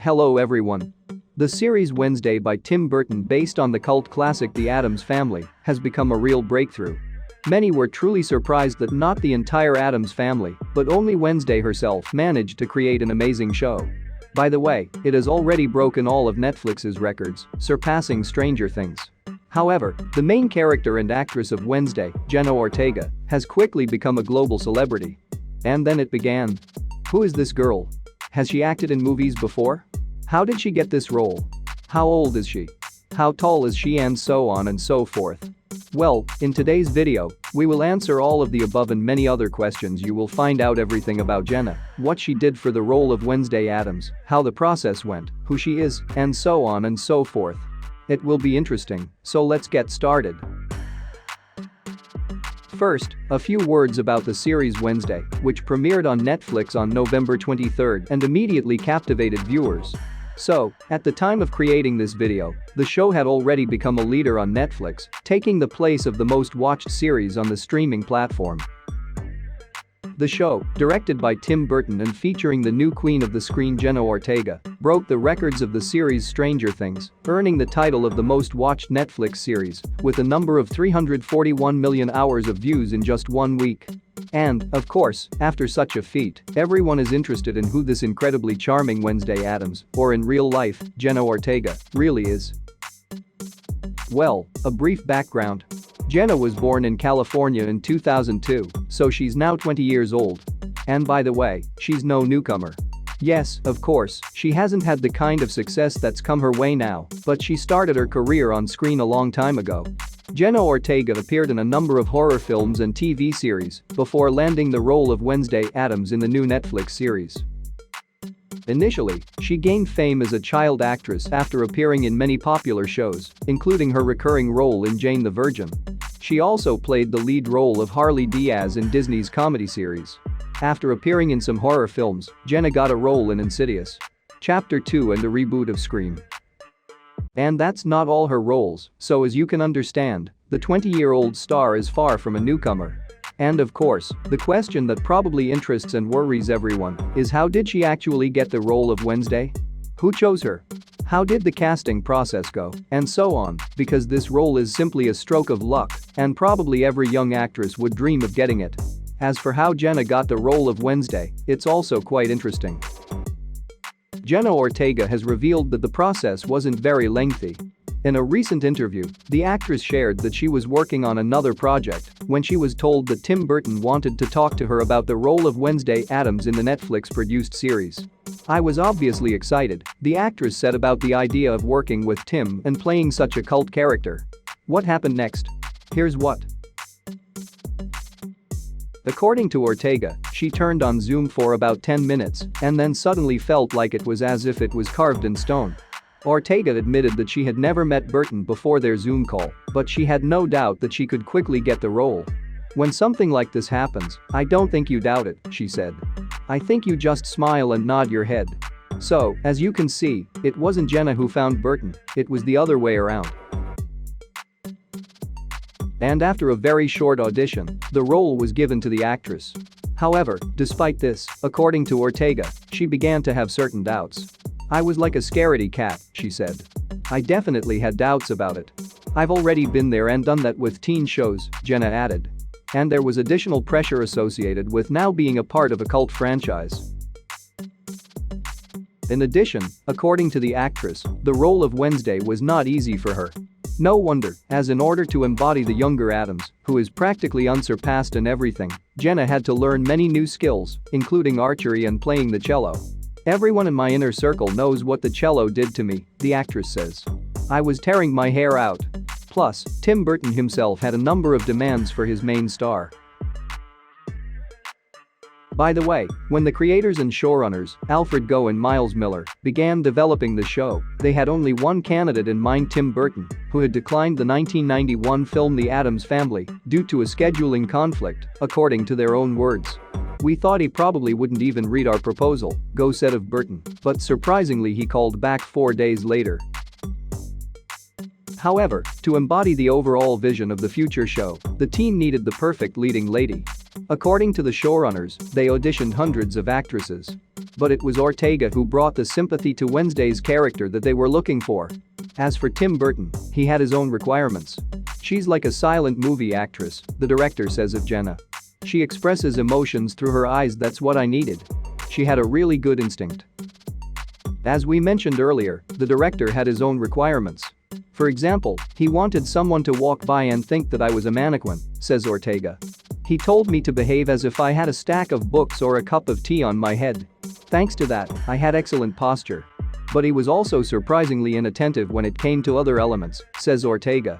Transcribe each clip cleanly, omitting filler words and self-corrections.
Hello everyone. The series Wednesday by Tim Burton, based on the cult classic The Addams Family, has become a real breakthrough. Many were truly surprised that not the entire Addams family, but only Wednesday herself managed to create an amazing show. By the way, it has already broken all of Netflix's records, surpassing Stranger Things. However, the main character and actress of Wednesday, Jenna Ortega, has quickly become a global celebrity. And then it began. Who is this girl? Has she acted in movies before? How did she get this role? How old is she? How tall is she, and so on and so forth? Well, in today's video, we will answer all of the above and many other questions. You will find out everything about Jenna, what she did for the role of Wednesday Addams, how the process went, who she is, and so on and so forth. It will be interesting, so let's get started. First, a few words about the series Wednesday, which premiered on Netflix on November 23 and immediately captivated viewers. So, at the time of creating this video, the show had already become a leader on Netflix, taking the place of the most watched series on the streaming platform. The show, directed by Tim Burton and featuring the new queen of the screen Jenna Ortega, broke the records of the series Stranger Things, earning the title of the most watched Netflix series, with a number of 341 million hours of views in just 1 week. And, of course, after such a feat, everyone is interested in who this incredibly charming Wednesday Addams, or in real life, Jenna Ortega, really is. Well, a brief background. Jenna was born in California in 2002, so she's now 20 years old. And by the way, she's no newcomer. Yes, of course, she hasn't had the kind of success that's come her way now, but she started her career on screen a long time ago. Jenna Ortega appeared in a number of horror films and TV series before landing the role of Wednesday Addams in the new Netflix series. Initially, she gained fame as a child actress after appearing in many popular shows, including her recurring role in Jane the Virgin. She also played the lead role of Harley Diaz in Disney's comedy series. After appearing in some horror films, Jenna got a role in Insidious, Chapter 2 and the reboot of Scream. And that's not all her roles, so as you can understand, the 20-year-old star is far from a newcomer. And of course, the question that probably interests and worries everyone is, how did she actually get the role of Wednesday? Who chose her? How did the casting process go? And so on, because this role is simply a stroke of luck, and probably every young actress would dream of getting it. As for how Jenna got the role of Wednesday, it's also quite interesting. Jenna Ortega has revealed that the process wasn't very lengthy. In a recent interview, the actress shared that she was working on another project when she was told that Tim Burton wanted to talk to her about the role of Wednesday Addams in the Netflix-produced series. "I was obviously excited," the actress said about the idea of working with Tim and playing such a cult character. What happened next? Here's what. According to Ortega, she turned on Zoom for about 10 minutes and then suddenly felt like it was as if it was carved in stone. Ortega admitted that she had never met Burton before their Zoom call, but she had no doubt that she could quickly get the role. "When something like this happens, I don't think you doubt it," she said. "I think you just smile and nod your head." So, as you can see, it wasn't Jenna who found Burton, it was the other way around. And after a very short audition, the role was given to the actress. However, despite this, according to Ortega, she began to have certain doubts. "I was like a scaredy cat," she said. "I definitely had doubts about it. I've already been there and done that with teen shows," Jenna added. And there was additional pressure associated with now being a part of a cult franchise. In addition, according to the actress, the role of Wednesday was not easy for her. No wonder, as in order to embody the younger Addams, who is practically unsurpassed in everything, Jenna had to learn many new skills, including archery and playing the cello. "Everyone in my inner circle knows what the cello did to me," the actress says. "I was tearing my hair out." Plus, Tim Burton himself had a number of demands for his main star. By the way, when the creators and showrunners, Alfred Goh and Miles Miller, began developing the show, they had only one candidate in mind: Tim Burton, who had declined the 1991 film The Addams Family due to a scheduling conflict, according to their own words. "We thought he probably wouldn't even read our proposal," Goh said of Burton, but surprisingly he called back 4 days later. However, to embody the overall vision of the future show, the team needed the perfect leading lady. According to the showrunners, they auditioned hundreds of actresses. But it was Ortega who brought the sympathy to Wednesday's character that they were looking for. As for Tim Burton, he had his own requirements. "She's like a silent movie actress," the director says of Jenna. "She expresses emotions through her eyes, that's what I needed. She had a really good instinct." As we mentioned earlier, the director had his own requirements. For example, he wanted someone to walk by and think that I was a mannequin, says Ortega. "He told me to behave as if I had a stack of books or a cup of tea on my head. Thanks to that, I had excellent posture. But he was also surprisingly inattentive when it came to other elements," says Ortega.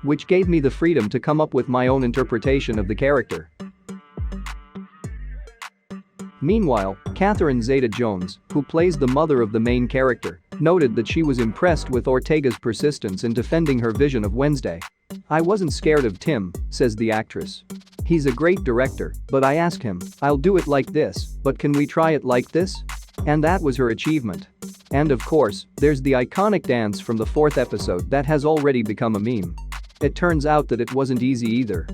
"Which gave me the freedom to come up with my own interpretation of the character." Meanwhile, Catherine Zeta-Jones, who plays the mother of the main character, noted that she was impressed with Ortega's persistence in defending her vision of Wednesday. "I wasn't scared of Tim," says the actress. "He's a great director, but I asked him, I'll do it like this, but can we try it like this?" And that was her achievement. And of course, there's the iconic dance from the 4th episode that has already become a meme. It turns out that it wasn't easy either.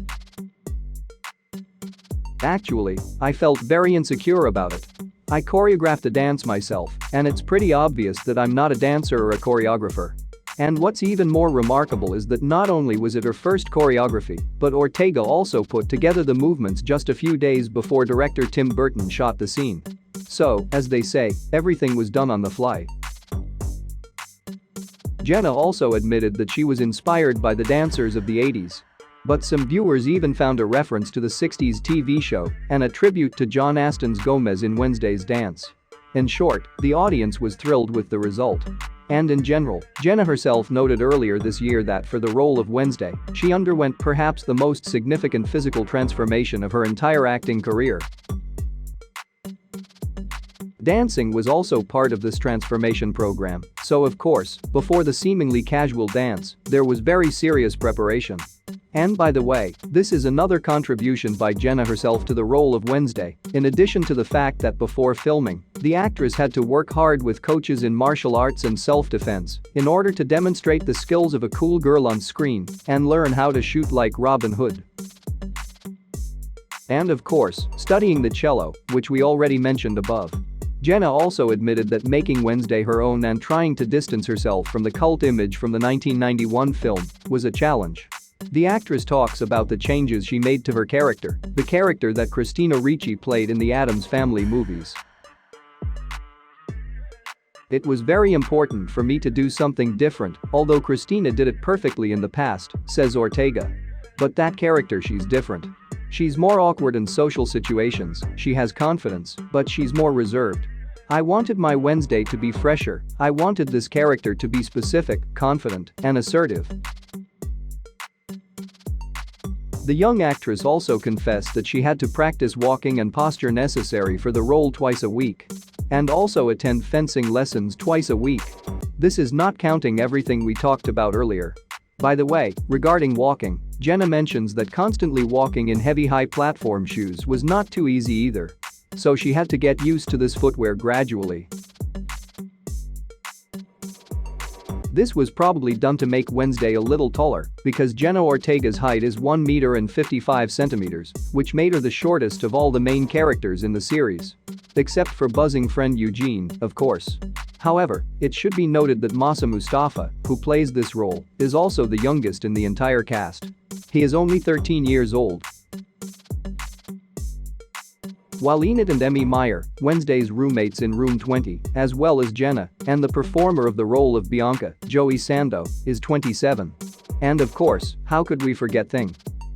"Actually, I felt very insecure about it. I choreographed the dance myself, and it's pretty obvious that I'm not a dancer or a choreographer." And what's even more remarkable is that not only was it her first choreography, but Ortega also put together the movements just a few days before director Tim Burton shot the scene. So, as they say, everything was done on the fly. Jenna also admitted that she was inspired by the dancers of the 80s. But some viewers even found a reference to the 60s TV show and a tribute to John Aston's Gomez in Wednesday's dance. In short, the audience was thrilled with the result. And in general, Jenna herself noted earlier this year that for the role of Wednesday, she underwent perhaps the most significant physical transformation of her entire acting career. Dancing was also part of this transformation program, so of course, before the seemingly casual dance, there was very serious preparation. And by the way, this is another contribution by Jenna herself to the role of Wednesday, in addition to the fact that before filming, the actress had to work hard with coaches in martial arts and self-defense in order to demonstrate the skills of a cool girl on screen and learn how to shoot like Robin Hood. And of course, studying the cello, which we already mentioned above. Jenna also admitted that making Wednesday her own and trying to distance herself from the cult image from the 1991 film was a challenge. The actress talks about the changes she made to her character, the character that Christina Ricci played in the Addams Family movies. "It was very important for me to do something different, although Christina did it perfectly in the past," says Ortega. "But that character, she's different. She's more awkward in social situations, she has confidence, but she's more reserved. I wanted my Wednesday to be fresher, I wanted this character to be specific, confident, and assertive." The young actress also confessed that she had to practice walking and posture necessary for the role twice a week. And also attend fencing lessons twice a week. This is not counting everything we talked about earlier. By the way, regarding walking, Jenna mentions that constantly walking in heavy high platform shoes was not too easy either. So she had to get used to this footwear gradually. This was probably done to make Wednesday a little taller because Jenna Ortega's height is 1 meter and 55 centimeters, which made her the shortest of all the main characters in the series. Except for buzzing friend Eugene, of course. However, it should be noted that Massa Mustafa, who plays this role, is also the youngest in the entire cast. He is only 13 years old. While Enid and Emmy Meyer, Wednesday's roommates in room 20, as well as Jenna, and the performer of the role of Bianca, Joey Sando, is 27. And of course, how could we forget Thing?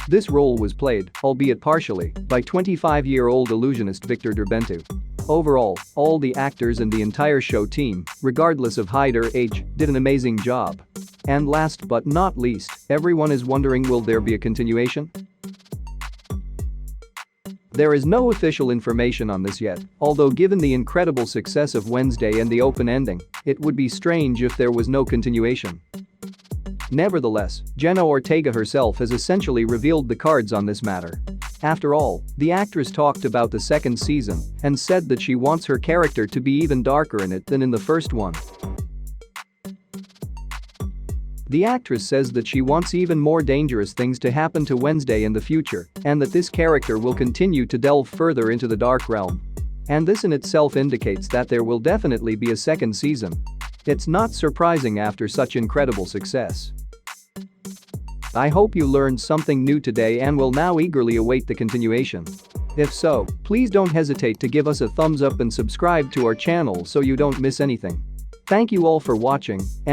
This role was played, albeit partially, by 25-year-old illusionist Victor Derbentu. Overall, all the actors and the entire show team, regardless of height or age, did an amazing job. And last but not least, everyone is wondering, will there be a continuation? There is no official information on this yet, although given the incredible success of Wednesday and the open ending, it would be strange if there was no continuation. Nevertheless, Jenna Ortega herself has essentially revealed the cards on this matter. After all, the actress talked about the second season and said that she wants her character to be even darker in it than in the first one. The actress says that she wants even more dangerous things to happen to Wednesday in the future and that this character will continue to delve further into the dark realm. And this in itself indicates that there will definitely be a second season. It's not surprising after such incredible success. I hope you learned something new today and will now eagerly await the continuation. If so, please don't hesitate to give us a thumbs up and subscribe to our channel so you don't miss anything. Thank you all for watching, and